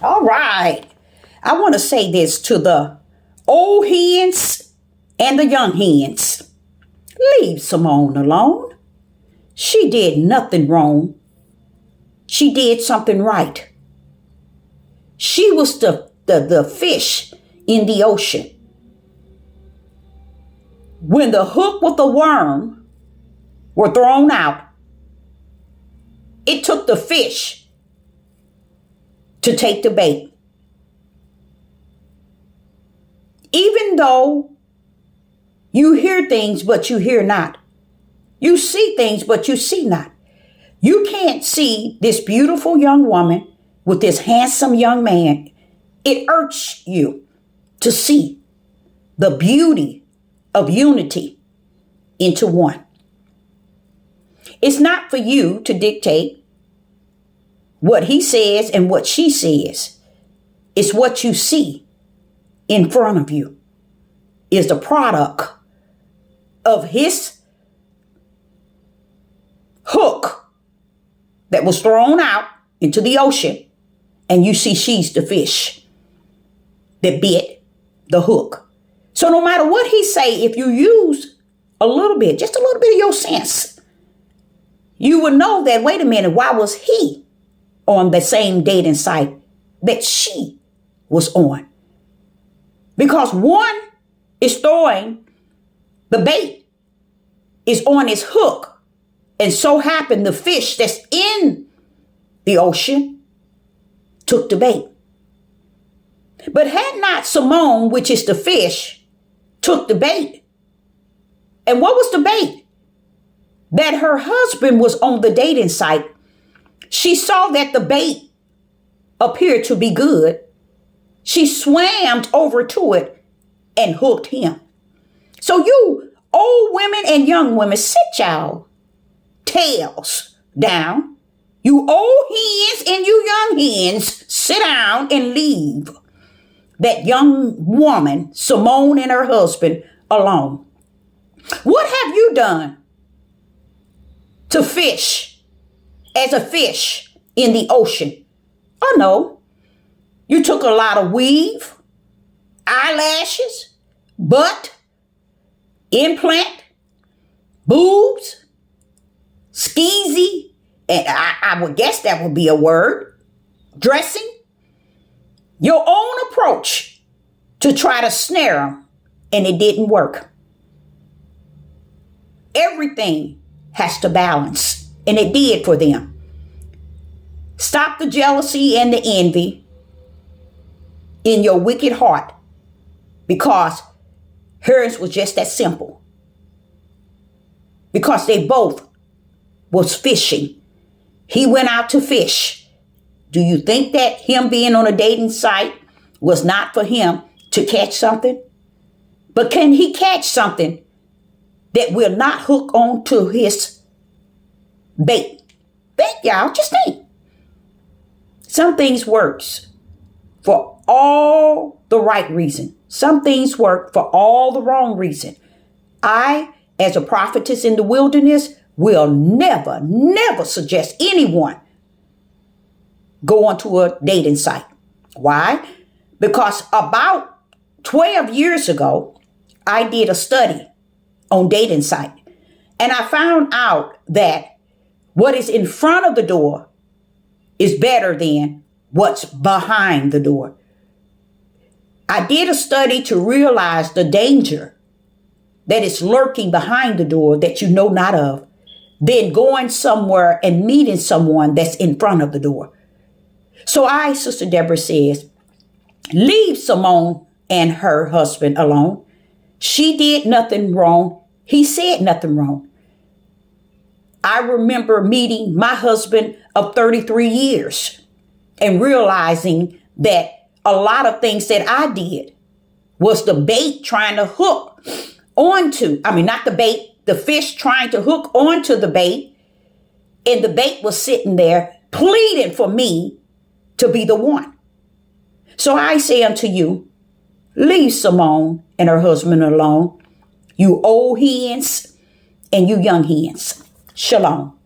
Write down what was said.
All right. I want to say this to the old hens and the young hens. Leave Simone alone. She did nothing wrong. She did something right. She was the fish in the ocean. When the hook with the worm were thrown out, it took the fish to take the bait. Even though you hear things, but you hear not. You see things, but you see not. You can't see this beautiful young woman with this handsome young man. It urges you to see the beauty of unity into one. It's not for you to dictate what he says and what she says. It's what you see in front of you is the product of his hook that was thrown out into the ocean, and you see she's the fish that bit the hook. So no matter what he say, if you use a little bit, just a little bit of your sense, you would know that, wait a minute, why was he on the same dating site that she was on? Because one is throwing the bait, is on his hook, and so happened the fish that's in the ocean took the bait. But had not Simone, which is the fish, took the bait, and what was the bait? That her husband was on the dating site. She saw that the bait appeared to be good. She swam over to it and hooked him. So you old women and young women, sit y'all tails down. You old hens and you young hens, sit down and leave that young woman, Simone, and her husband alone. What have you done to fish as a fish in the ocean? Oh no. You took a lot of weave, eyelashes, butt, implant, boobs, skeezy, and I would guess that would be a word, dressing. Your own approach to try to snare them, and it didn't work. Everything has to balance, and it did for them. Stop the jealousy and the envy in your wicked heart, because hers was just that simple. Because they both was fishing. He went out to fish. Do you think that him being on a dating site was not for him to catch something? But can he catch something that will not hook on to his bait? Think, y'all, just think. Some things works for all the right reason. Some things work for all the wrong reason. I, as a prophetess in the wilderness, will never suggest anyone go onto a dating site. Why? Because about 12 years ago, I did a study on dating site, and I found out that what is in front of the door is better than what's behind the door. I did a study to realize the danger that is lurking behind the door that you know not of, then going somewhere and meeting someone that's in front of the door. So Sister Deborah says, leave Simone and her husband alone. She did nothing wrong. He said nothing wrong. I remember meeting my husband of 33 years and realizing that a lot of things that I did was the bait trying to hook onto, not the bait, the fish trying to hook onto the bait, and the bait was sitting there pleading for me to be the one. So I say unto you, leave Simone and her husband alone, you old hens and you young hens. Shalom.